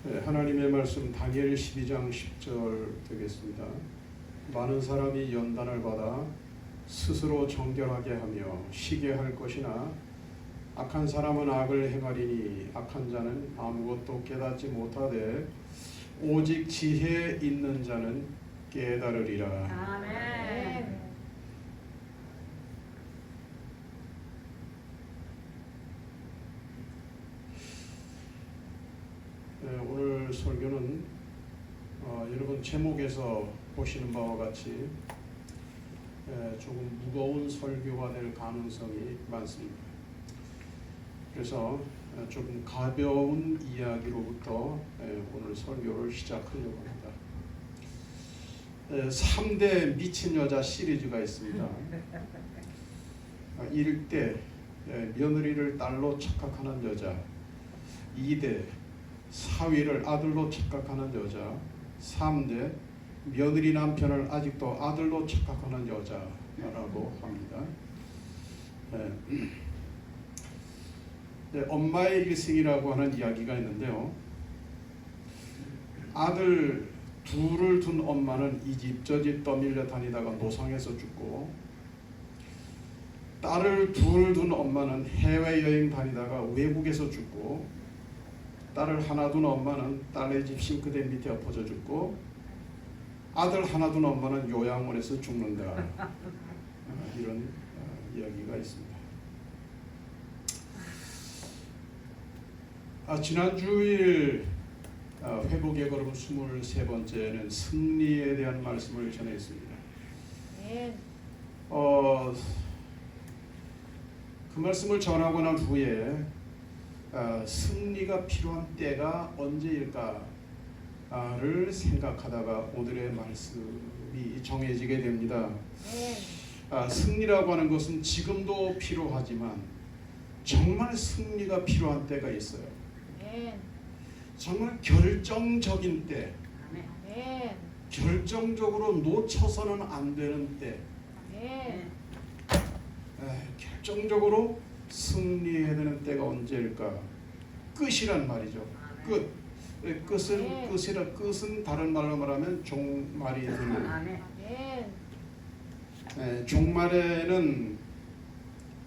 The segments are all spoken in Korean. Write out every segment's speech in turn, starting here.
하나님의 말씀 다니엘 12장 10절 되겠습니다. 많은 사람이 연단을 받아 스스로 정결하게 하며 쉬게 할 것이나 악한 사람은 악을 행하리니 악한 자는 아무것도 깨닫지 못하되 오직 지혜 있는 자는 깨달으리라. 아멘. 오늘 설교는 여러분 제목에서 보시는 바와 같이 조금 무거운 설교가 될 가능성이 많습니다. 그래서 조금 가벼운 이야기로부터 오늘 설교를 시작하려고 합니다. 3대 미친 여자 시리즈가 있습니다. 1대 며느리를 딸로 착각하는 여자, 2대 사위를 아들로 착각하는 여자, 3대 며느리 남편을 아직도 아들로 착각하는 여자라고 합니다. 엄마의 일생이라고 하는 이야기가 있는데요. 아들 둘을 둔 엄마는 이 집 저 집 떠밀려 다니다가 노상에서 죽고, 딸을 둘 둔 엄마는 해외여행 다니다가 외국에서 죽고, 딸을 하나 둔 엄마는 딸의 집 싱크대 밑에 엎어져 죽고, 아들 하나 둔 엄마는 요양원에서 죽는다. 이런 이야기가 있습니다. 지난 주일 회복의 걸음 23번째는 승리에 대한 말씀을 전했습니다. 그 말씀을 전하고 난 후에 승리가 필요한 때가 언제일까를 생각하다가 오늘의 말씀이 정해지게 됩니다. 승리라고 하는 것은 지금도 필요하지만 정말 승리가 필요한 때가 있어요. 정말 결정적인 때, 결정적으로 놓쳐서는 안 되는 때, 결정적으로 승리해야 되는 때가 언제일까? 끝이란 말이죠. 끝은 다른 말로 말하면 종말이 되는. 종말에는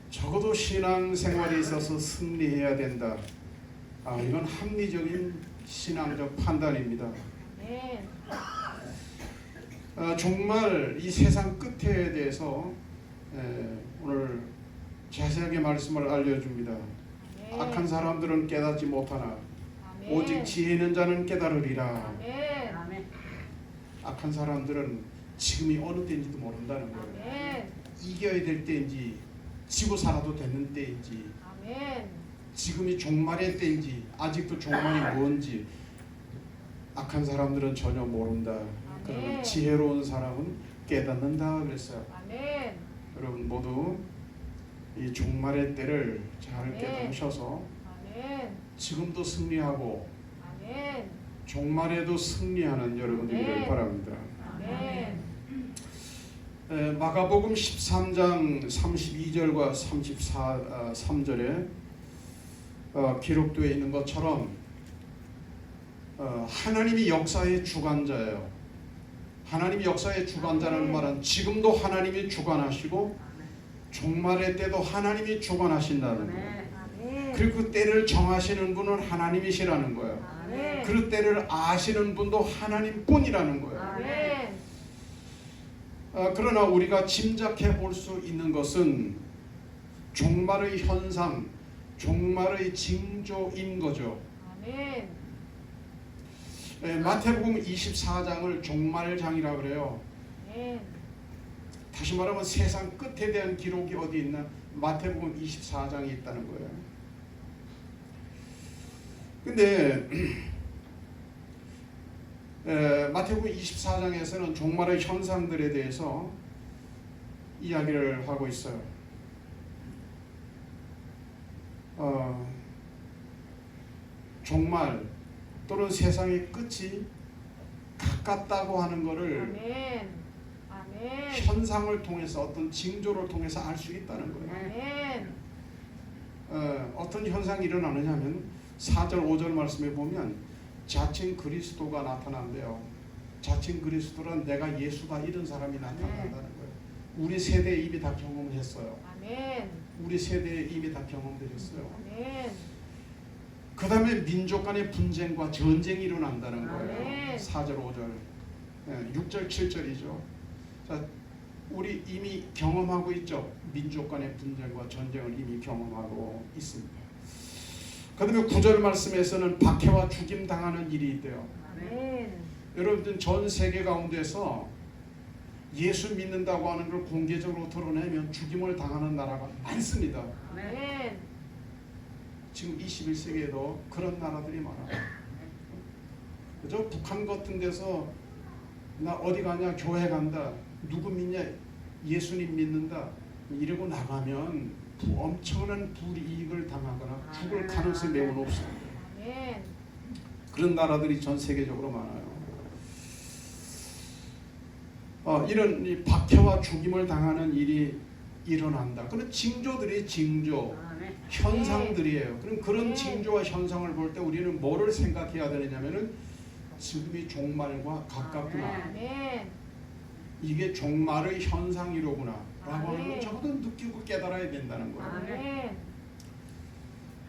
적어도 신앙생활에 있어서 승리해야 된다. 이건 합리적인 신앙적 판단입니다. 종말, 이 세상 끝에 대해서 오늘 자세하게 말씀을 알려줍니다. 악한 사람들은 깨닫지 못하나 오직 지혜 있는 자는 깨달으리라. 악한 사람들은 지금이 어느 때인지도 모른다는 거예요. 이겨야 될 때인지 지고 살아도 되는 때인지 지금이 종말의 때인지 아직도 종말이 뭔지 악한 사람들은 전혀 모른다. 그러면 지혜로운 사람은 깨닫는다 그랬어요. 여러분 모두 이 종말의 때를 잘 깨닫으셔서 지금도 승리하고 종말에도 승리하는 여러분들이 되길 바랍니다. 마가복음 13장 32절과 33절에 기록되어 있는 것처럼 하나님이 역사의 주관자예요. 하나님이 역사의 주관자라는 말은 지금도 하나님이 주관하시고 종말의 때도 하나님이 주관하신다는 거예요. 그리고 그 때를 정하시는 분은 하나님이시라는 거예요. 그 때를 아시는 분도 하나님뿐이라는 거예요. 그러나 우리가 짐작해 볼 수 있는 것은 종말의 현상, 종말의 징조인 거죠. 마태복음 24장을 종말장이라고 그래요. 다시 말하면 세상 끝에 대한 기록이 어디 있나? 마태복음 24장이 있다는 거예요. 근데 마태복음 24장에서는 종말의 현상들에 대해서 이야기를 하고 있어요. 종말 또는 세상의 끝이 가깝다고 하는 것을 현상을 통해서 어떤 징조를 통해서 알 수 있다는 거예요. 어떤 현상이 일어나느냐 하면 4절 5절 말씀에 보면 자칭 그리스도가 나타난대요. 자칭 그리스도란 내가 예수다 이런 사람이 나타난다는 거예요. 우리 세대에 이미 다 경험했어요. 아멘. 우리 세대에 이미 다 경험되셨어요. 아멘. 그 다음에 민족 간의 분쟁과 전쟁이 일어난다는 거예요. 아멘. 4절 5절 6절 7절이죠. 자, 우리 이미 경험하고 있죠. 민족 간의 분쟁과 전쟁을 이미 경험하고 있습니다. 그 다음에 9절 말씀에서는 박해와 죽임 당하는 일이 있대요. 아멘. 여러분들 전 세계 가운데서 예수 믿는다고 하는 걸 공개적으로 드러내면 죽임을 당하는 나라가 많습니다. 아멘. 지금 21세기에도 그런 나라들이 많아요. 그죠? 북한 같은 데서 나 어디 가냐, 교회 간다, 누구 믿냐, 예수님 믿는다 이러고 나가면 엄청난 불이익을 당하거나 죽을 가능성이 매우 높습니다. 아멘. 그런 나라들이 전 세계적으로 많아요. 이런 이 박해와 죽임을 당하는 일이 일어난다. 그런 징조들이 징조, 현상들이에요. 그럼 그런 징조와 현상을 볼 때 우리는 뭐를 생각해야 되느냐면은 지금이 종말과 가깝구나. 아멘. 이게 종말의 현상이로구나 라고 하는 걸 아멘. 적어도 느끼고 깨달아야 된다는 거예요. 아멘.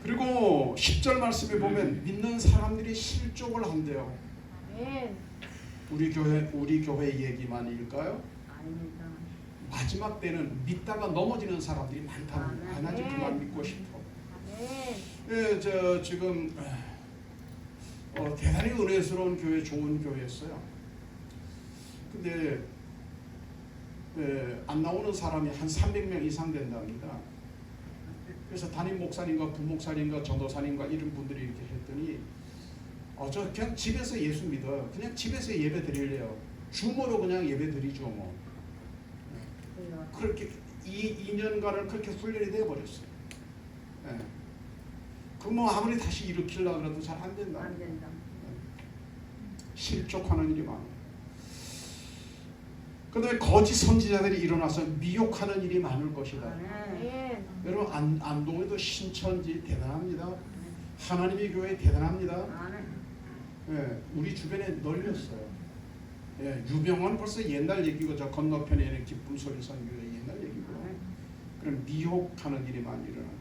그리고 10절 말씀에 보면 믿는 사람들이 실족을 한대요. 아멘. 우리 교회 얘기만일까요? 아닙니다. 마지막 때는 믿다가 넘어지는 사람들이 많다는 거예요. 하나님 그만 믿고 싶어. 아멘. 예, 저 지금 대단히 은혜스러운 교회, 좋은 교회였어요. 근데 안 나오는 사람이 한 300명 이상 된답니다. 그래서 담임 목사님과 부목사님과 전도사님과 이런 분들이 이렇게 했더니 저 그냥 집에서 예수 믿어요. 그냥 집에서 예배 드릴래요. 주모로 그냥 예배 드리죠 뭐. 그렇게 2년간을 그렇게 훈련이 되어버렸어요. 예. 그 뭐 아무리 다시 일으키려고 해도 잘 안 된다. 안 된다. 실족하는 일이 많아요. 그 다음에 거짓 선지자들이 일어나서 미혹하는 일이 많을 것이다. 아멘. 여러분 안동에도 신천지 대단합니다. 하나님의 교회 대단합니다. 예, 우리 주변에 널렸어요. 예, 유명한 벌써 옛날 얘기고 저 건너편에 있는 기쁨 소리 선교회 옛날 얘기고. 그럼 미혹하는 일이 많이 일어납니다.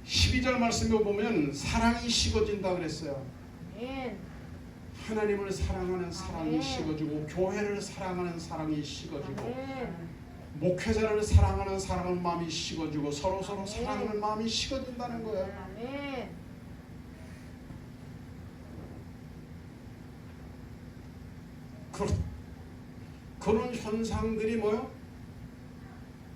12절 말씀에 보면 사랑이 식어진다 그랬어요. 아멘. 하나님을 사랑하는 사랑이 아멘. 식어지고 교회를 사랑하는 사랑이 식어지고 아멘. 목회자를 사랑하는 마음이 식어지고 서로 아멘. 사랑하는 마음이 식어진다는 거예요. 아멘. 그런 현상들이 뭐요?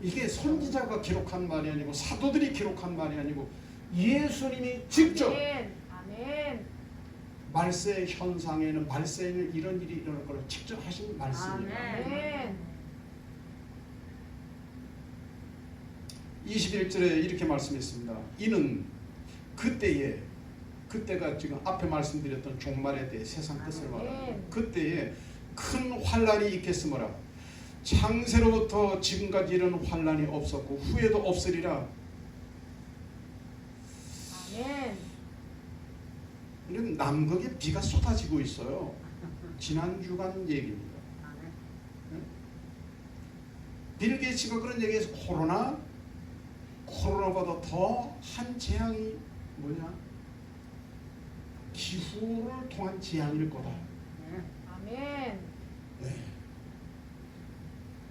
이게 선지자가 기록한 말이 아니고 사도들이 기록한 말이 아니고 예수님이 직접 아멘. 아멘. 말세 현상에는 말세에는 이런 일이 일어날 걸 직접 하신 말씀입니다. 아멘. 21절에 이렇게 말씀했습니다. 이는 그때가 지금 앞에 말씀드렸던 종말에 대해 세상 끝을 말합니다. 그때에 큰 환란이 있겠으므라. 창세로부터 지금까지 이런 환란이 없었고 후에도 없으리라. 아멘. 이런 남극에 비가 쏟아지고 있어요. 지난 주간 얘기입니다. 빌 게이츠가 그런 얘기해서 코로나보다 더 한 재앙이 뭐냐? 기후를 통한 재앙일 거다. 아멘. 네.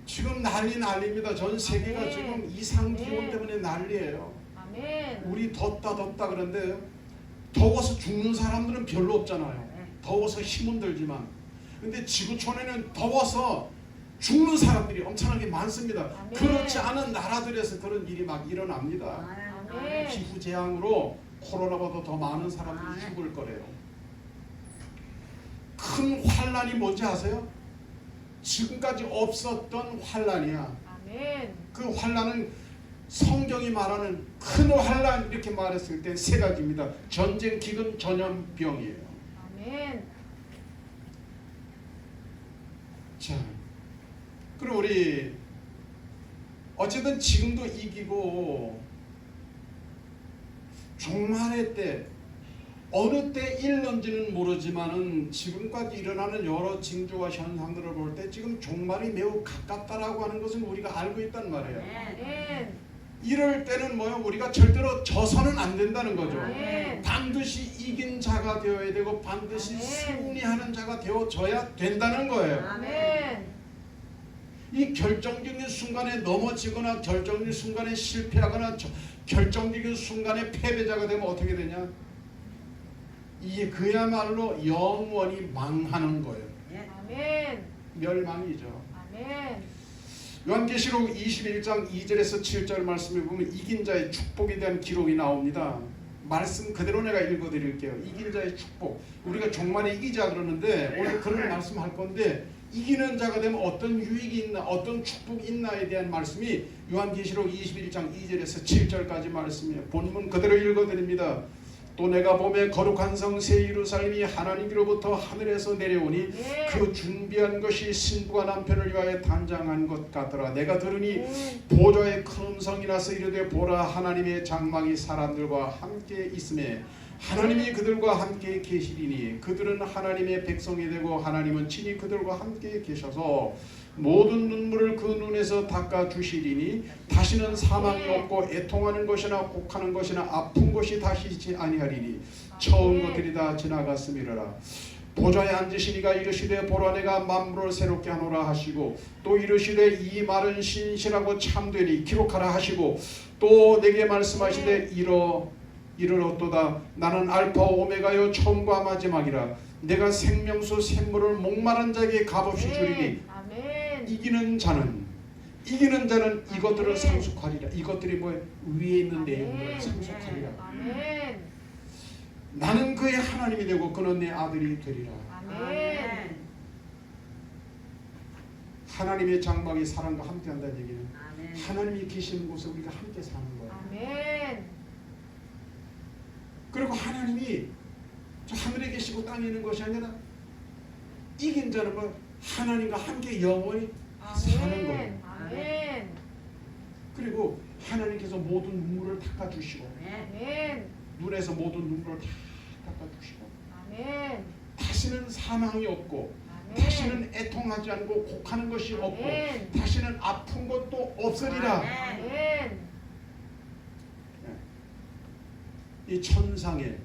지금 난리입니다. 전 세계가 아멘. 지금 이상 기온 아멘. 때문에 난리예요. 아멘. 우리 덥다 그런데 더워서 죽는 사람들은 별로 없잖아요. 더워서 힘은 들지만 근데 지구촌에는 더워서 죽는 사람들이 엄청나게 많습니다. 아멘. 그렇지 않은 나라들에서 그런 일이 막 일어납니다. 아멘. 기후재앙으로 코로나보다 더 많은 사람들이 죽을 거래요. 큰 환란이 뭔지 아세요? 지금까지 없었던 환란이야. 아멘. 그 환란은 성경이 말하는 큰 환란 이렇게 말했을 때 세 가지입니다. 전쟁, 기근, 전염병이에요. 아멘. 자, 그럼 우리 어쨌든 지금도 이기고 종말의 때 어느 때 일는지는 모르지만은 지금까지 일어나는 여러 징조와 현상들을 볼 때 지금 종말이 매우 가깝다라고 하는 것은 우리가 알고 있단 말이에요. 아멘. 이럴 때는 뭐요? 우리가 절대로 져서는 안 된다는 거죠. 아멘. 반드시 이긴 자가 되어야 되고 반드시 아멘. 승리하는 자가 되어져야 된다는 거예요. 아멘. 이 결정적인 순간에 넘어지거나 결정적인 순간에 실패하거나 결정적인 순간에 패배자가 되면 어떻게 되냐? 이게 그야말로 영원히 망하는 거예요. 아멘. 멸망이죠. 아멘. 요한계시록 21장 2절에서 7절 말씀에 보면 이긴 자의 축복에 대한 기록이 나옵니다. 말씀 그대로 내가 읽어드릴게요. 이긴 자의 축복. 우리가 종말에 이기자 그러는데 오늘 그런 말씀 할 건데 이기는 자가 되면 어떤 유익이 있나 어떤 축복이 있나에 대한 말씀이 요한계시록 21장 2절에서 7절까지 말씀이에요. 본문 그대로 읽어드립니다. 또 내가 보매 거룩한 성 새 예루살렘이 하나님께로부터 하늘에서 내려오니 그 준비한 것이 신부가 남편을 위하여 단장한 것 같더라. 내가 들으니 보좌의 큰 음성이 나서 이르되 보라 하나님의 장막이 사람들과 함께 있음에 하나님이 그들과 함께 계시리니 그들은 하나님의 백성이 되고 하나님은 친히 그들과 함께 계셔서 모든 눈물을 그 눈에서 닦아 주시리니 다시는 사망이 없고 애통하는 것이나 곡하는 것이나 아픈 것이 다시 있지 아니하리니 처음 것들이 다 지나갔음이라. 보좌에 앉으시니가 이르시되 보라 내가 만물을 새롭게 하노라 하시고 또 이르시되 이 말은 신실하고 참되니 기록하라 하시고 또 내게 말씀하시되 이르렀도다. 나는 알파 오메가요 처음과 마지막이라. 내가 생명수 샘물을 목마른 자에게 값없이 주리니 이기는 자는 이것들을 상속하리라. 이것들이 뭐예요? 위에 있는 내용들을 상속하리라. 아멘. 나는 그의 하나님이 되고 그는 내 아들이 되리라. 아멘. 하나님의 장막이 사람과 함께 한다는 얘기는 아멘. 하나님이 계시는 곳에 우리가 함께 사는 거예요. 아멘. 그리고 하나님이 저 하늘에 계시고 땅에 있는 것이 아니라 이긴 자는 뭐 하나님과 함께 영원히 사는 거예요. 아멘. 그리고 하나님께서 모든 눈물을 닦아주시고 아멘. 눈에서 모든 눈물을 다 닦아주시고 아멘. 다시는 사망이 없고 아멘. 다시는 애통하지 않고 곡하는 것이 없고 아멘. 다시는 아픈 것도 없으리라. 아멘. 이 천상의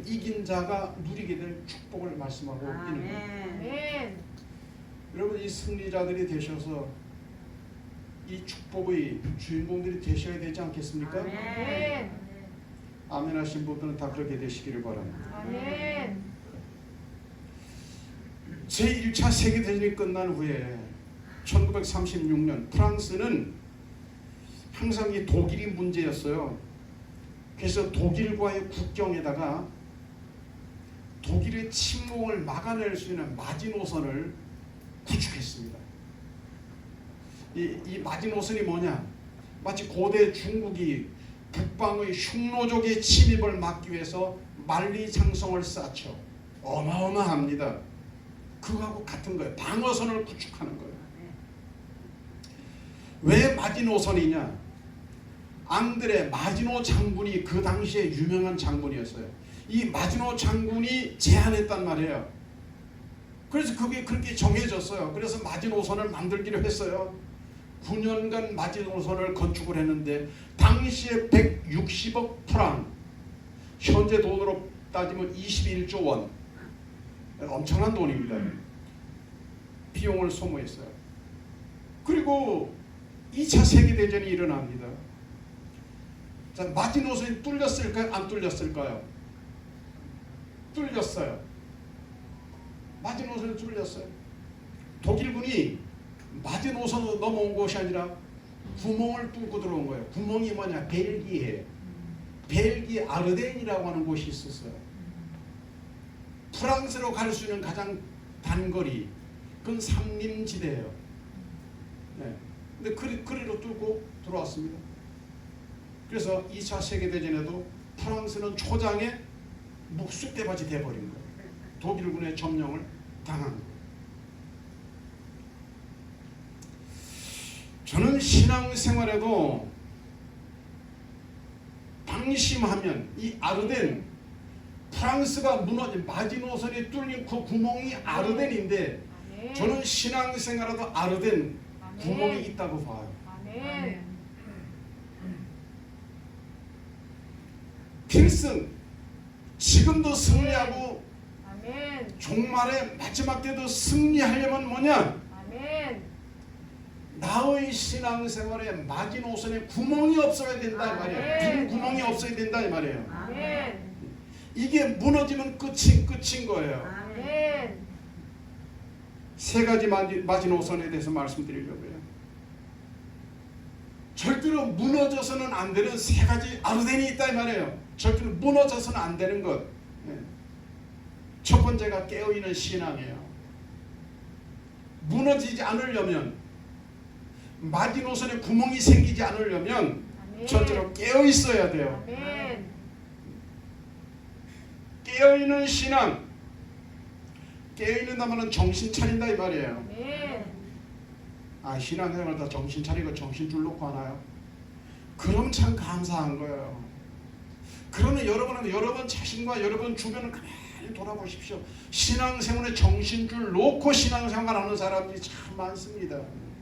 이긴 자가 누리게 될 축복을 말씀하고 있는 거예요. 아멘. 여러분 이 승리자들이 되셔서 이 축복의 주인공들이 되셔야 되지 않겠습니까? 아멘. 아멘 하신 분들은 다 그렇게 되시기를 바랍니다. 아멘. 제1차 세계대전이 끝난 후에 1936년 프랑스는 항상 이 독일이 문제였어요. 그래서 독일과의 국경에다가 독일의 침공을 막아낼 수 있는 마지노선을 구축했습니다. 이 마지노선이 뭐냐? 마치 고대 중국이 북방의 흉노족의 침입을 막기 위해서 만리장성을 쌓죠. 어마어마합니다. 그거하고 같은 거예요. 방어선을 구축하는 거예요. 왜 마지노선이냐? 앙드레 마지노 장군이 그 당시에 유명한 장군이었어요. 이 마지노 장군이 제안했단 말이에요. 그래서 그게 그렇게 정해졌어요. 그래서 마지노선을 만들기로 했어요. 9년간 마지노선을 건축을 했는데 당시에 160억 프랑, 현재 돈으로 따지면 21조 원, 엄청난 돈입니다. 비용을 소모했어요. 그리고 2차 세계대전이 일어납니다. 자, 마지노선이 뚫렸을까요? 안 뚫렸을까요? 뚫렸어요. 마지노선이 뚫렸어요. 독일군이 마지노선으로 넘어온 것이 아니라 구멍을 뚫고 들어온 거예요. 구멍이 뭐냐? 벨기에 아르덴이라고 하는 곳이 있었어요. 프랑스로 갈 수 있는 가장 단거리, 그건 산림지대예요. 네. 근데 그리로 뚫고 들어왔습니다. 그래서 2차 세계대전에도 프랑스는 초장에 묵숙대밭이 돼버린 거예요. 독일군의 점령을 당한 거예요. 저는 신앙생활에도 방심하면 이 아르덴 프랑스가 무너진 마지노선이 뚫린 그 구멍이 아르덴인데 아멘. 저는 신앙생활에도 아르덴 아멘. 구멍이 있다고 봐요. 아멘. 필승 지금도 승리하고 아멘. 종말의 마지막 때도 승리하려면 뭐냐? 아멘. 나의 신앙생활에 마지노선에 구멍이 없어야 된다 이 말이에요. 빈 구멍이 없어야 된다 이 말이에요. 아멘. 이게 무너지면 끝인 거예요. 아멘. 세 가지 마지노선에 대해서 말씀드리려고요. 절대로 무너져서는 안 되는 세 가지 아르덴이 있다 이 말이에요. 절대로 무너져서는 안 되는 것. 첫 번째가 깨어있는 신앙이에요. 무너지지 않으려면, 마지노선에 구멍이 생기지 않으려면 아멘. 첫째로 깨어있어야 돼요. 아멘. 깨어있는 신앙. 깨어있는다면 정신 차린다 이 말이에요. 아멘. 아, 신앙생활 다 정신 차리고 정신줄 놓고 하나요? 그럼 참 감사한 거예요. 그러면 여러분 자신과 여러분 주변을 가만히 돌아보십시오. 신앙생활에 정신줄 놓고 신앙생활하는 사람들이 참 많습니다.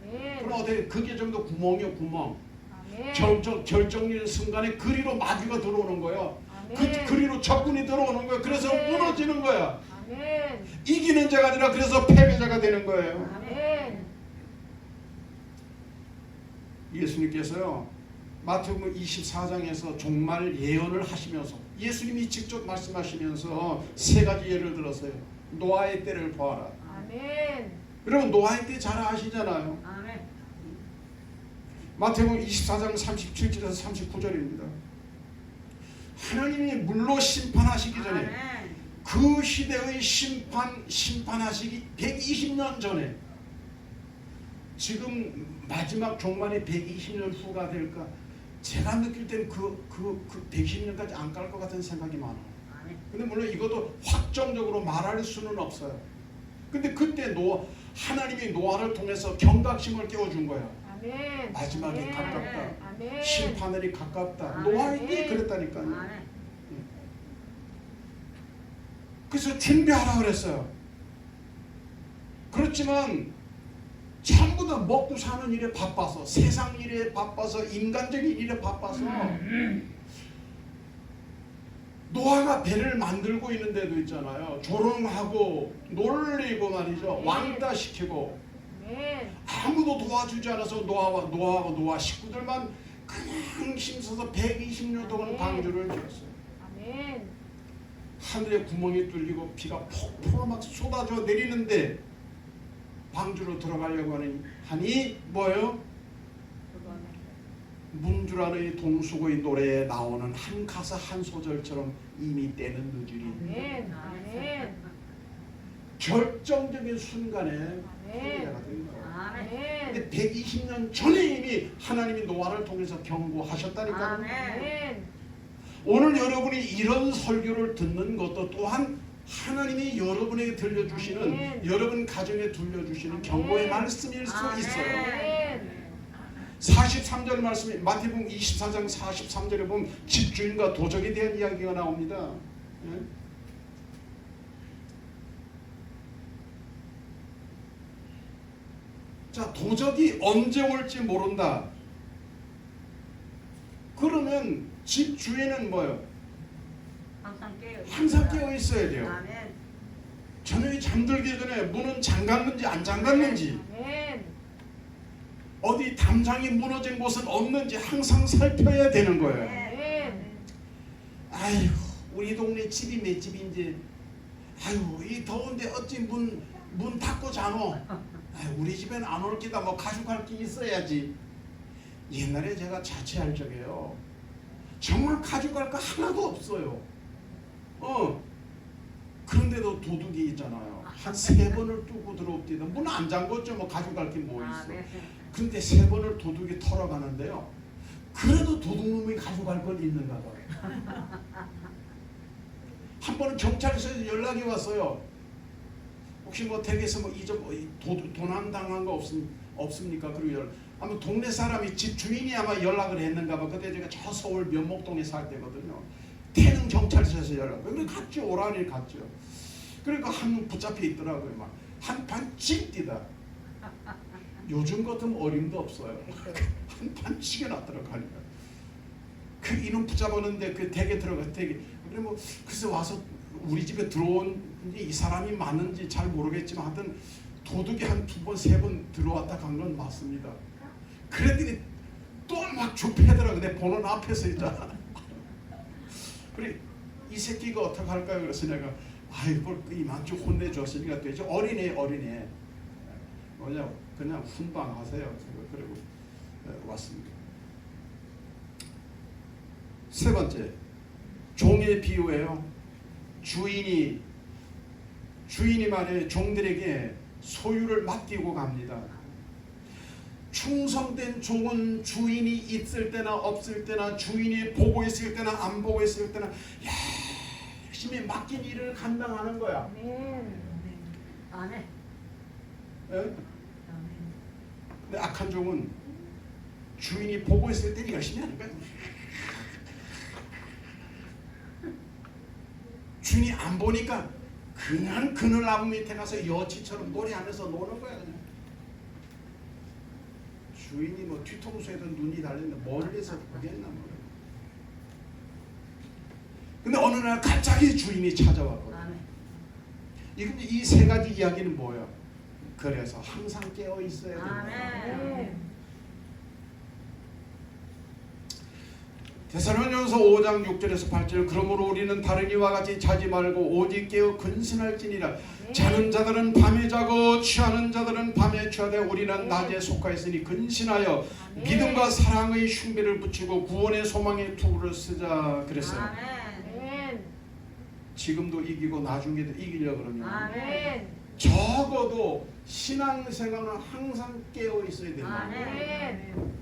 아멘. 그럼 어떻게 그게 좀 더 구멍이요 구멍. 아멘. 결정적인 순간에 그리로 마귀가 들어오는 거예요. 아멘. 그리로 적군이 들어오는 거예요. 그래서 아멘. 무너지는 거야. 아멘. 이기는 자가 아니라 그래서 패배자가 되는 거예요. 아멘. 예수님께서요 마태복음 24장에서 종말 예언을 하시면서 예수님이 직접 말씀하시면서 세 가지 예를 들었어요. 노아의 때를 보아라. 아멘. 여러분 노아의 때 잘 아시잖아요. 아멘. 마태복음 24장 37절에서 39절입니다. 하나님이 물로 심판하시기 전에 아멘. 그 시대의 심판하시기 120년 전에 지금 마지막 종말이 120년 후가 될까? 제가 느낄 때는 그 120년까지 안 갈 것 같은 생각이 많아요. 아멘. 근데 물론 이것도 확정적으로 말할 수는 없어요. 근데 그때 하나님이 노아를 통해서 경각심을 깨워준 거야. 아멘. 마지막이 아멘. 가깝다. 아멘. 심판날이 가깝다. 아멘. 노아에게 그랬다니까요. 아멘. 그래서 준비하라 그랬어요. 그렇지만 전부 다 먹고 사는 일에 바빠서, 세상 일에 바빠서, 인간적인 일에 바빠서 노아가 배를 만들고 있는 데도 있잖아요. 조롱하고 놀리고 말이죠. 왕따시키고 아멘. 아무도 도와주지 않아서 노아와 식구들만 그냥 힘써서 120년 동안 방주를 지었어요. 아멘. 하늘에 구멍이 뚫리고 비가 폭포로 막 쏟아져 내리는데 방주로 들어가려고 하니 뭐예요? 문주라의 동수고의 노래에 나오는 한 가사 한 소절처럼 이미 때는 늦으리. 아멘. 아멘. 결정적인 순간에 아멘. 패배자가 된 거예요. 아멘. 근데 120년 전에 이미 하나님이 노아를 통해서 경고하셨다니까요. 아멘. 아멘. 오늘 여러분이 이런 설교를 듣는 것도 또한 하나님이 여러분에게 들려주시는 아멘. 여러분 가정에 들려주시는 아멘. 경고의 말씀일 수 아멘. 있어요. 아멘. 43절 말씀이 마태복음 24장 43절에 보면 집주인과 도적에 대한 이야기가 나옵니다. 예? 자, 도적이 언제 올지 모른다. 그러면 집주인은 뭐예요? 항상 깨어 있어야 돼요. 아멘. 저녁에 잠들기 전에 문은 잠갔는지 안 잠갔는지, 아멘. 어디 담장이 무너진 곳은 없는지 항상 살펴야 되는 거예요. 아멘. 아유, 우리 동네 집이 몇 집인지, 아유, 이 더운데 어찌 문 닫고 자노? 아유, 우리 집엔 안 올 기다 뭐 가져갈 게 있어야지. 옛날에 제가 자취할 적에요. 정말 가져갈 거 하나도 없어요. 그런데도 도둑이 있잖아요. 한 3번을 뚫고 들어옵니다. 문 안 잠궜죠. 뭐 가져갈 게 뭐 있어. 아멘. 근데 3번을 도둑이 털어가는데요. 그래도 도둑놈이 가져갈 건 있는가 봐요. 한 번은 경찰서에서 연락이 왔어요. 혹시 뭐 댁에서 뭐 도난 당한 거 없습니까? 그리고 아마 동네 사람이 집 주인이 아마 연락을 했는가 봐. 그때 제가 저 서울 면목동에 살 때거든요. 태릉 경찰서에서 연락. 그래 갔죠. 오라니 갔죠. 그러니까 한 명 붙잡혀 있더라고요. 막 한판 찍 뛰다. 요즘 같으면 어림도 없어요. 한판 치겨놨더라고 하니까. 그 이놈 붙잡았는데 그 댁에 들어가 댁에. 그래 뭐 글쎄 와서 우리 집에 들어온 이 사람이 맞는지 잘 모르겠지만 하여튼 도둑이 한 2번 3번 들어왔다 간 건 맞습니다. 그랬더니 또 막 좁혀더라고. 내 보는 앞에서 있잖아. 그래 이 새끼가 어떻게 할까요? 그래서 내가 아이고 이만큼 혼내줬으니까 되죠. 어린애 뭐냐 그냥 훈방하세요. 그리고 왔습니다. 세 번째 종의 비유예요. 주인이 말에 종들에게 소유를 맡기고 갑니다. 충성된 종은 주인이 있을 때나 없을 때나 주인이 보고 있을 때나 안 보고 있을 때나 열심히 맡긴 일을 감당하는 거야. 아멘. 아멘. 예? 근데 악한 종은 주인이 보고 있을 때는 열심히 하는 거야. 주인이 안 보니까 그냥 그늘나무 밑에 가서 여치처럼 노래하면서 노는 거야. 그냥. 주인이 뭐 뒤통수에도 눈이 달렸는데 멀리서 보겠나 모르겠네. 근데 어느 날 갑자기 주인이 찾아왔거든. 이 세 가지 이야기는 뭐예요? 그래서 항상 깨어 있어야 된다. 아멘. 데살로니가서 5장 6절에서 8절 그러므로 우리는 다른 이와 같이 자지 말고 오직 깨어 근신할지니라. 자는 자들은 밤에 자고 취하는 자들은 밤에 취하되 우리는 낮에 속하였으니 근신하여 믿음과 사랑의 흉배를 붙이고 구원의 소망의 투구를 쓰자 그랬어요. 아멘. 지금도 이기고 나중에도 이기려고 그러면 아멘. 적어도 신앙생활은 항상 깨어 있어야 된다. 아멘.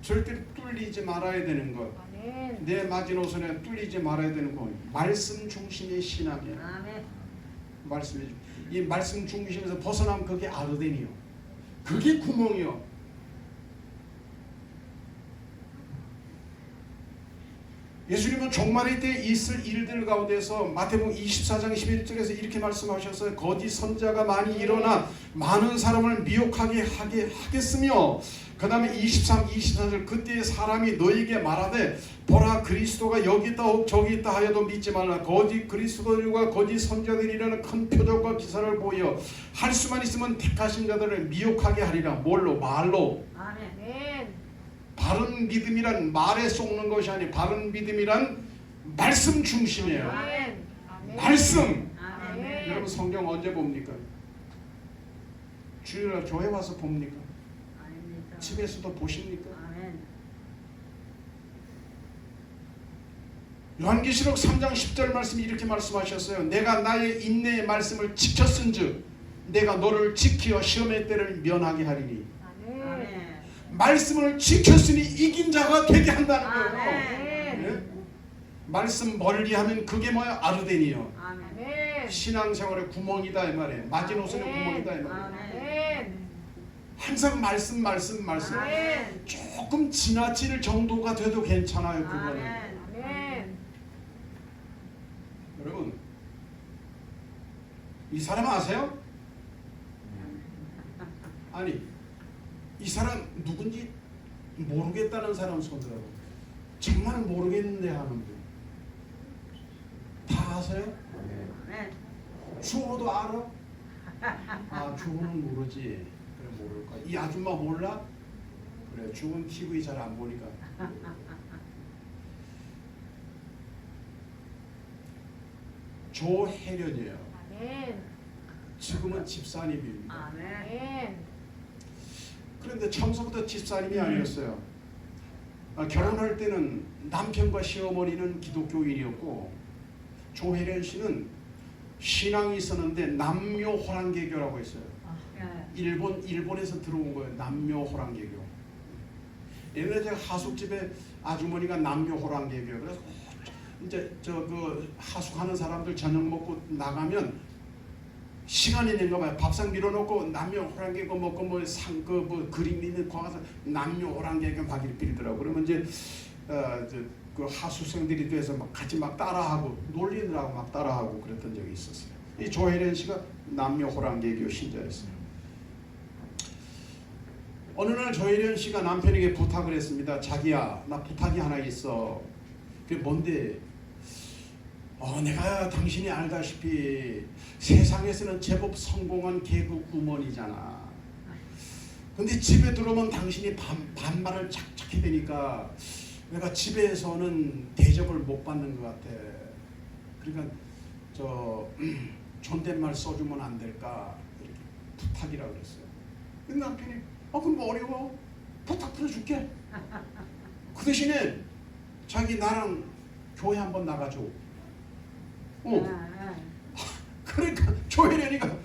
절대 뚫리지 말아야 되는 것. 아멘. 내 마지노선에 뚫리지 말아야 되는 것. 말씀 중심의 신앙이야. 아멘. 말씀이 이 말씀 중심에서 벗어나면 그게 아르덴이요. 그게 구멍이요. 예수님은 종말의 때 있을 일들 가운데서 마태복음 24장 11절에서 이렇게 말씀하셨어요. 거짓 선자가 많이 일어나 많은 사람을 미혹하게 하겠으며 그 다음에 23, 24절 그때 사람이 너에게 말하되 보라 그리스도가 여기 있다 혹 저기 있다 하여도 믿지 말라. 거짓 그리스도들과 거짓 선자들이라는 큰 표적과 기사를 보여 할 수만 있으면 택하신 자들을 미혹하게 하리라. 뭘로? 말로. 아멘. 바른 믿음이란 말에 쏟는 것이 아니 바른 믿음이란 말씀 중심이에요. 아멘. 아멘. 말씀. 아멘. 여러분 성경 언제 봅니까? 주일날 교회 와서 봅니까? 아닙니다. 집에서도 보십니까? 아멘. 요한계시록 3장 10절 말씀이 이렇게 말씀하셨어요. 내가 나의 인내의 말씀을 지켰은즉 내가 너를 지키어 시험의 때를 면하게 하리니. 아멘. 아멘. 말씀을 지켰으니 이긴 자가 되게 한다는 거예요. 아멘. 네? 말씀 멀리하면 그게 뭐야? 아르덴이요. 아멘. 아멘. 신앙생활의 구멍이다 이 말이에요. 마지노선의 구멍이다 이 말이에요. 아멘. 항상 말씀. 아멘. 조금 지나칠 정도가 돼도 괜찮아요. 그거는. 아멘. 아멘. 여러분 이 사람 아세요? 아니 이 사람 누군지 모르겠다는 사람 손들어요. 정말 모르겠는데 하는 분. 다 아세요? 아멘. 주호도 알아? 아 주호는 모르지. 그래 모를 거야. 이 아줌마 몰라? 그래 주호는 TV 잘 안 보니까. 조혜련이에요. 아멘. 지금은 집사님입니다. 아멘. 아멘. 그런데 처음부터 집사님이 아니었어요. 결혼할 때는 남편과 시어머니는 기독교인이었고 조혜련 씨는 신앙이 있었는데 남묘호랑개교라고 했어요. 일본에서 들어온 거예요. 남묘호랑개교. 옛날에 제가 하숙집에 아주머니가 남묘호랑개교. 그래서 이제 그 하숙하는 사람들 저녁 먹고 나가면 시간이 있는가 봐요. 밥상 밀어놓고 남녀 호랑개 거 먹고 뭐 그림 있는 거 가서 남녀 호랑개 막 이렇게 빌더라고. 그러면 이제 그 하수생들이 돼서 막 같이 막 따라하고 놀리느라고 막 따라하고 그랬던 적이 있었어요. 이 조혜련 씨가 남녀 호랑개교 신자였어요. 어느 날 조혜련 씨가 남편에게 부탁을 했습니다. 자기야, 나 부탁이 하나 있어. 그게 뭔데? 내가 당신이 알다시피 세상에서는 제법 성공한 개국 우먼이잖아. 근데 집에 들어오면 당신이 반말을 착착해 대니까 내가 집에서는 대접을 못 받는 것 같아. 그러니까 존댓말 써주면 안 될까? 이렇게 부탁이라고 그랬어요. 근데 남편이 그럼 뭐 어려워? 부탁 들어줄게. 그 대신에 자기 나랑 교회 한번 나가줘. 그러니까 조혜련이가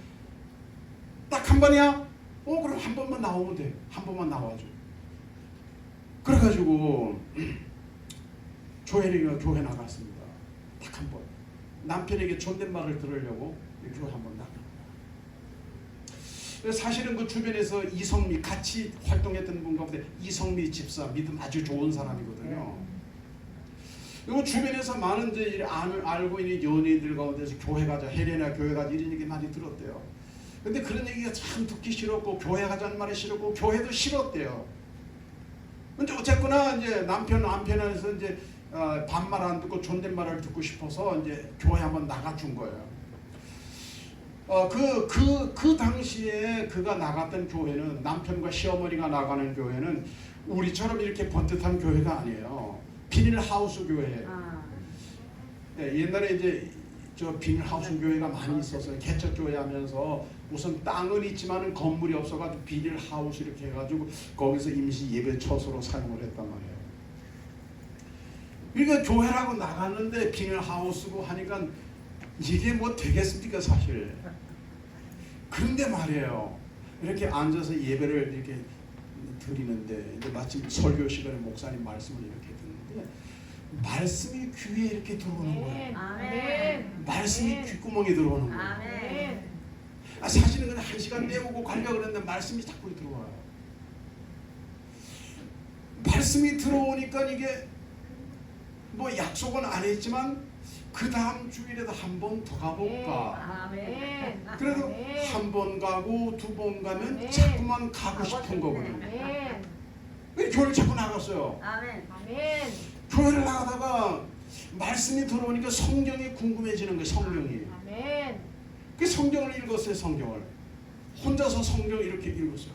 딱 한 번이야? 그럼 한 번만 나오면 돼. 한 번만 나와줘. 그래가지고 조혜련이가 교회 나갔습니다. 딱 한 번. 남편에게 존댓말을 들으려고 교회 한번 나갑니다. 사실은 그 주변에서 이성미 같이 활동했던 분 가운데 이성미 집사 믿음 아주 좋은 사람이거든요. 그리고 주변에서 많은 이제 알고 있는 연예인들 가운데서 교회 가자, 혜련아 교회 가자 이런 얘기 많이 들었대요. 근데 그런 얘기가 참 듣기 싫었고 교회 가자는 말이 싫었고 교회도 싫었대요. 근데 어쨌거나 이제 남편한테서 이제 반말 안 듣고 존댓말을 듣고 싶어서 이제 교회 한번 나가준 거예요. 그 당시에 그가 나갔던 교회는 남편과 시어머니가 나가는 교회는 우리처럼 이렇게 번듯한 교회가 아니에요. 비닐하우스 교회. 옛날에 이제 저 비닐하우스 교회가 많이 있었어요. 개척교회 하면서 우선 땅은 있지만은 건물이 없어가지고 비닐하우스 이렇게 해가지고 거기서 임시 예배 처소로 사용을 했단 말이에요. 그러니까 교회라고 나갔는데 비닐하우스고 하니까 이게 뭐 되겠습니까 사실. 그런데 말이에요. 이렇게 앉아서 예배를 이렇게 드리는데 이제 마침 설교 시간에 목사님 말씀을 이렇게 듣는데 말씀이 귀에 이렇게 들어오는 거예요. 아멘. 말씀이 귓구멍에 들어오는 거예요. 아멘. 사실은 그냥 1시간 때우고 가려고 그랬는데 말씀이 자꾸 들어와요. 말씀이 들어오니까 이게 뭐 약속은 안 했지만 그 다음 주일에도 한 번 더 가볼까. 아멘. 그래도 아멘. 한 번 가고 두 번 가면 아멘. 자꾸만 가고 싶은 거거든요. 아멘. 왜 교회를 자꾸 나갔어요? 아멘. 아멘. 교회를 나가다가 말씀이 들어오니까 성경이 궁금해지는 거예요. 성경이. 아멘. 그 성경을 읽었어요. 성경을 혼자서 성경을 이렇게 읽었어요.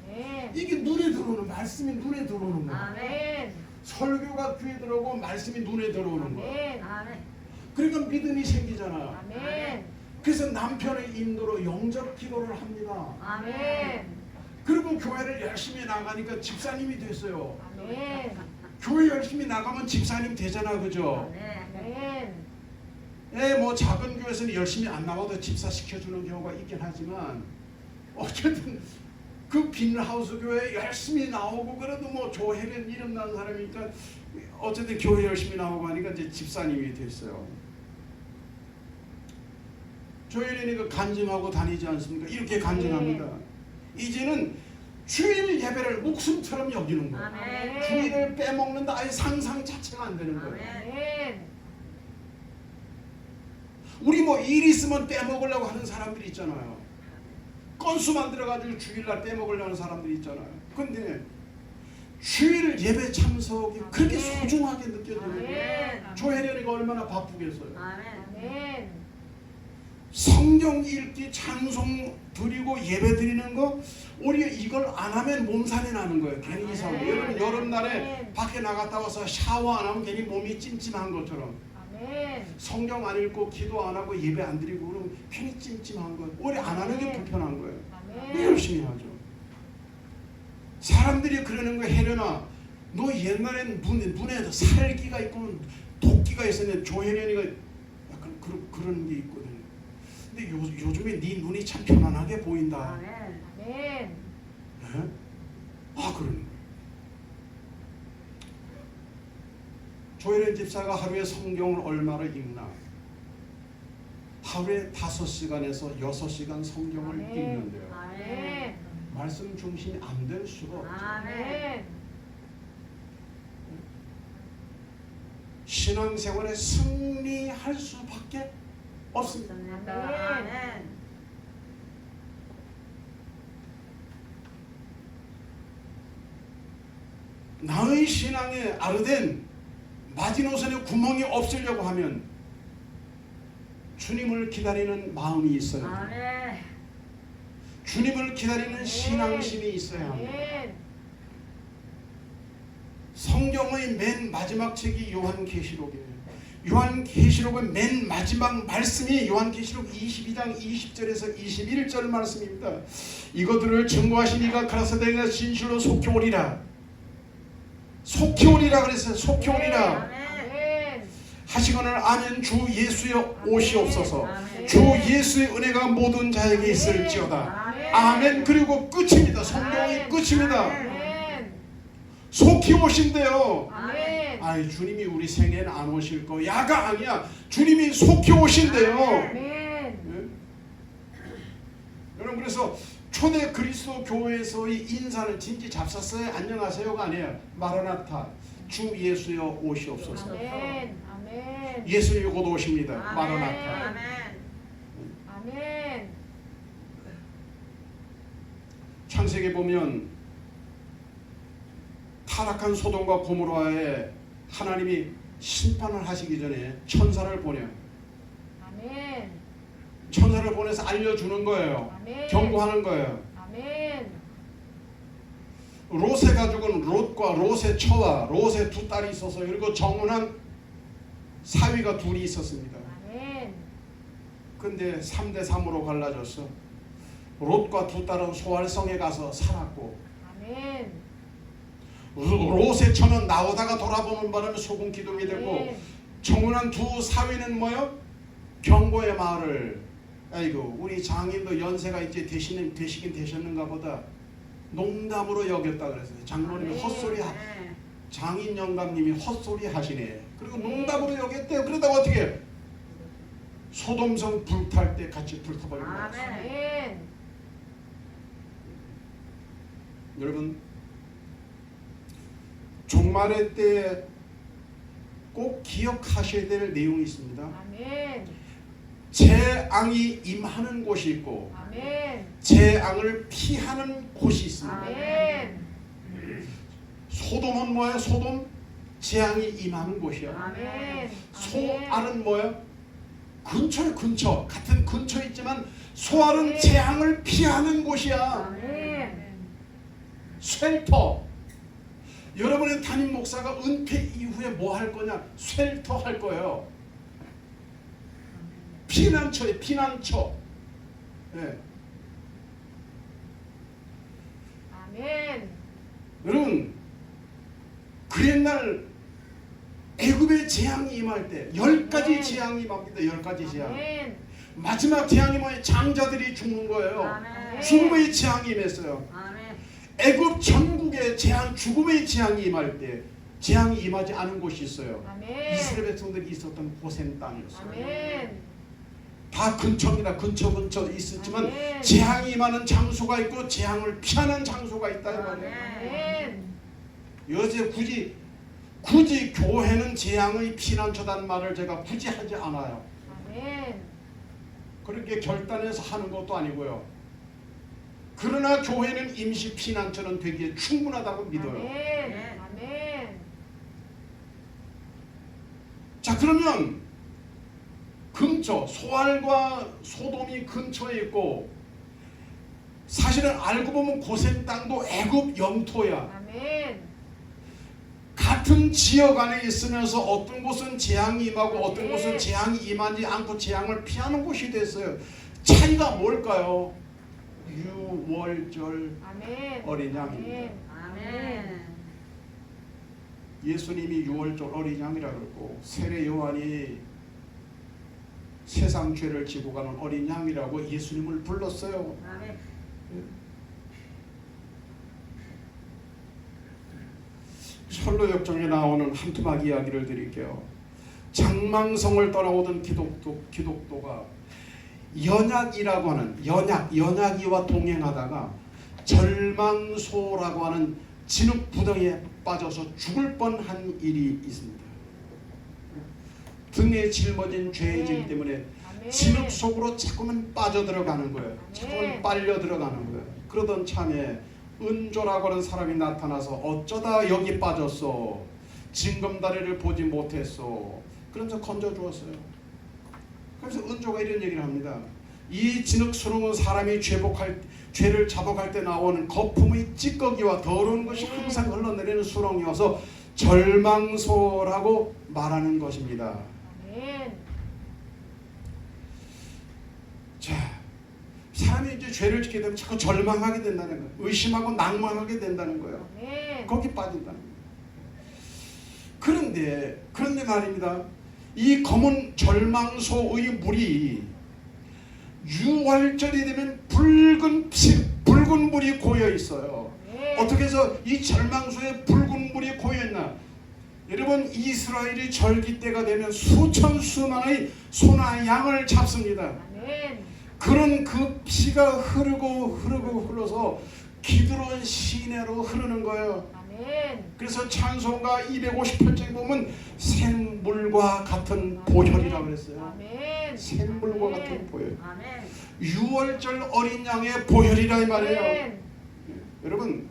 아멘. 이게 눈에 들어오는 말씀이 눈에 들어오는 거예요. 아멘. 설교가 귀에 들어오고 말씀이 눈에 들어오는 거예요. 아멘. 아멘. 그러니까 믿음이 생기잖아. 아멘. 그래서 남편의 인도로 영접 기도를 합니다. 아멘. 그리고 교회를 열심히 나가니까 집사님이 됐어요. 아멘. 교회 열심히 나가면 집사님 되잖아, 그죠? 아멘. 뭐 작은 교회에서는 열심히 안 나가도 집사 시켜주는 경우가 있긴 하지만 어쨌든 그 비닐하우스 교회에 열심히 나오고 그래도 뭐 조혜련 이름 나는 사람이니까 어쨌든 교회 열심히 나오고 하니까 이제 집사님이 됐어요. 조혜련이 그 간증하고 다니지 않습니까? 이렇게 간증합니다. 이제는 주일 예배를 목숨처럼 여기는 거예요. 아멘. 주일을 빼먹는다 아예 상상 자체가 안 되는 거예요. 아멘. 우리 뭐 일 있으면 빼먹으려고 하는 사람들이 있잖아요. 건수 만들어가지고 주일날 빼먹으려고 하는 사람들이 있잖아요. 근데 주일 예배 참석이 그렇게 소중하게 느껴지는 거예요. 아멘. 조혜련이가 얼마나 바쁘겠어요. 아멘. 아멘. 성경 읽기, 찬송 드리고 예배 드리는 거 오히려 이걸 안 하면 몸살이 나는 거예요. 괜히 이상하고. 여러분 여름날에 밖에 나갔다 와서 샤워 안 하면 괜히 몸이 찜찜한 것처럼 아멘. 성경 안 읽고 기도 안 하고 예배 안 드리고 그러면 괜히 찜찜한 거예요. 오히려 안 하는 게 불편한 거예요. 아멘. 열심히 하죠. 사람들이 그러는 거예요. 혜련아, 너 옛날에는 눈에 살기가 있고 도끼가 있었는데 조혜련이가 약간 그런 게 있거든. 근데 요즘에 네 눈이 참 편안하게 보인다. 아멘. 아멘. 네? 그러는 거예요. 조혜련 집사가 하루에 성경을 얼마를 읽나? 하루에 5시간에서 6시간 성경을 아멘. 읽는데요. 아멘. 말씀 중심이 안 될 수가 없죠. 아멘. 신앙생활에 승리할 수밖에 없습니다. 아멘. 나의 신앙에 아르된 마지노선에 구멍이 없으려고 하면 주님을 기다리는 마음이 있어야 돼요. 아멘. 주님을 기다리는 신앙심이 있어야 합니다. 아멘. 성경의 맨 마지막 책이 요한계시록이에요. 요한계시록의 맨 마지막 말씀이 요한계시록 22장 20절에서 21절 말씀입니다. 이것들을 증거하신 이가 가라사대 내가 진실로 속히 오리라. 속히 오리라 그랬어요. 속히 오리라. 아멘. 하시거늘 아멘. 주 예수의 오시옵소서. 아멘. 주 예수의 은혜가 모든 자에게 있을지어다. 아멘. 아멘. 그리고 끝입니다. 성경이 아멘. 끝입니다. 아멘. 속히 오신대요. 아멘. 아이 주님이 우리 생애는 안 오실 거야가 아니야. 주님이 속히 오신대요. 아멘. 예? 여러분 그래서 초대 그리스도 교회에서의 인사는 진짜 잡쌌어요. 안녕하세요가 아니에요. 마라나타 주 예수여 오시옵소서. 아멘. 아멘. 예수님이 곧 오십니다. 아멘. 마라나타. 아멘. 아멘. 창세기 보면 타락한 소돔과 고모라에 하나님이 심판을 하시기 전에 천사를 보내요. 아멘. 천사를 보내서 알려주는 거예요. 아멘. 경고하는 거예요. 아멘. 롯의 가족은 롯과 롯의 처와 롯의 두 딸이 있어서 그리고 정운한 사위가 둘이 있었습니다. 아멘. 근데 3대3으로 갈라졌어. 롯과 두 딸은 소알성에 가서 살았고 아멘. 롯의 처는 나오다가 돌아보는 바람에 소금 기둥이 되고 아멘. 정운한 두 사위는 뭐요? 경고의 마을을 아이고 우리 장인도 연세가 이제 되시긴 되셨는가 보다 농담으로 여겼다 그랬어요. 장로님이 헛소리 아멘. 장인 영감님이 헛소리 하시네. 그리고 농담으로 여겼대요. 그러다가 어떻게 해요? 소돔성 불탈 때 같이 불타버린 거예요. 아멘. 아멘. 여러분 종말의 때 꼭 기억하셔야 될 내용이 있습니다. 아멘. 재앙이 임하는 곳이 있고 아멘. 재앙을 피하는 곳이 있습니다. 아멘. 소돔은 뭐예요? 소돔 재앙이 임하는 곳이야. 아멘. 소알은 뭐예요? 근처 같은 근처에 있지만 소알은 아멘. 재앙을 피하는 곳이야. 아멘. 쉘터. 여러분의 담임 목사가 은퇴 이후에 뭐 할 거냐? 쉘터 할 거예요. 피난처에 피난처. 예. 아멘. 여러분 그 옛날 애굽의 재앙이 임할 때 10가지 아멘. 재앙이 임합니다. 10가지 재앙. 아멘. 마지막 재앙이 뭐예요? 장자들이 죽는 거예요. 아멘. 죽음의 재앙이 임했어요. 아멘. 애굽 전국에 재앙, 죽음의 재앙이 임할 때 재앙이 임하지 않은 곳이 있어요. 아멘. 이스라엘 백성들이 있었던 고센 땅이었어요. 아멘. 다 근처입니다. 근처 있었지만 아멘. 재앙이 임하는 장소가 있고 재앙을 피하는 장소가 있다 이 말이에요. 아멘. 여제 굳이 교회는 재앙의 피난처단 말을 제가 굳이 하지 않아요. 아멘. 그렇게 결단해서 하는 것도 아니고요. 그러나 교회는 임시 피난처는 되기에 충분하다고 믿어요. 아멘. 아멘. 자 그러면 근처 소알과 소돔이 근처에 있고 사실은 알고 보면 고센 땅도 애굽 영토야. 아멘. 같은 지역 안에 있으면서 어떤 곳은 재앙이 임하고 어떤 네. 곳은 재앙이 임하지 않고 재앙을 피하는 곳이 됐어요. 차이가 뭘까요? 유월절 아멘. 어린 양입니다. 아멘. 예수님이 유월절 어린 양이라 그러고 세례 요한이 세상 죄를 지고 가는 어린 양이라고 예수님을 불렀어요. 아멘. 선로역정에 나오는 한 토막 이야기를 드릴게요. 장망성을 떠나오던 기독도가 연약이라고 하는 연약이와 동행하다가 절망소라고 하는 진흙부덩이에 빠져서 죽을 뻔한 일이 있습니다. 등에 짊어진 죄의 짐 때문에 아멘. 진흙 속으로 자꾸만 빠져들어가는 거예요. 자꾸만 빨려 들어가는 거예요. 그러던 참에 은조라고 하는 사람이 나타나서 어쩌다 여기 빠졌어. 징검다리를 보지 못했어. 그러면서 건져주었어요. 그래서 은조가 이런 얘기를 합니다. 이 진흙수렁은 사람이 죄를 자복할 때 나오는 거품의 찌꺼기와 더러운 것이 항상 흘러내리는 수렁이어서 절망소라고 말하는 것입니다. 아멘. 자, 사람이 이제 죄를 짓게 되면 자꾸 절망하게 된다는 거예요. 의심하고 낭망하게 된다는 거예요. 아멘. 거기 빠진다는 거예요. 그런데 말입니다. 이 검은 절망소의 물이 6월절이 되면 붉은 물이 고여 있어요. 아멘. 어떻게 해서 이 절망소에 붉은 물이 고여 있나? 여러분, 이스라엘이 절기 때가 되면 수천 수만의 소나 양을 잡습니다. 아멘. 그런 그 피가 흘러서 기드론 시내로 흐르는 거예요. 아멘. 그래서 찬송가 258장에 보면 샘물과 같은 보혈이라고 그랬어요. 아멘. 샘물과 아멘. 같은 보혈. 아멘. 6월절 어린 양의 보혈이라 이 말이에요. 아멘. 여러분,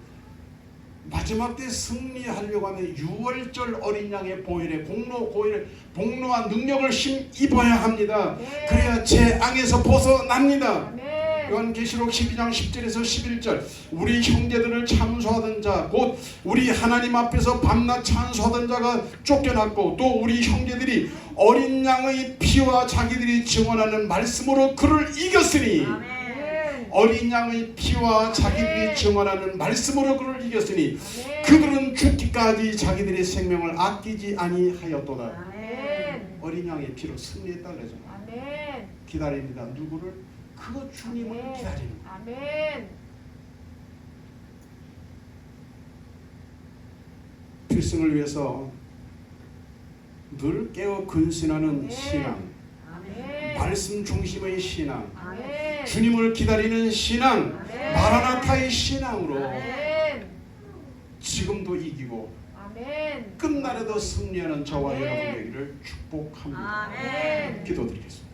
마지막 때 승리하려고 하면 6월절 어린 양의 보혈에 복로와 능력을 힘입어야 합니다. 네. 그래야 재앙에서 벗어납니다. 아멘. 요한계시록 12장 10절에서 11절 우리 형제들을 참소하던 자 곧 우리 하나님 앞에서 밤낮 찬송하던 자가 쫓겨났고 또 우리 형제들이 어린 양의 피와 자기들이 증언하는 말씀으로 그를 이겼으니 아멘. 어린 양의 피와 자기들이 증언하는 말씀으로 그를 이겼으니 아멘. 그들은 죽기까지 자기들의 생명을 아끼지 아니하였도다. 아멘. 어린 양의 피로 승리했다 그러죠. 아멘. 기다립니다. 누구를? 그 주님을 아멘. 기다리는 거예요. 아멘. 필승을 위해서 늘 깨어 근신하는 아멘. 신앙, 아멘. 말씀 중심의 신앙, 아멘. 주님을 기다리는 신앙, 아멘. 마라나타의 신앙으로 아멘. 지금도 이기고 아멘. 끝날에도 승리하는 저와 아멘. 여러분 되기를 축복합니다. 아멘. 기도드리겠습니다.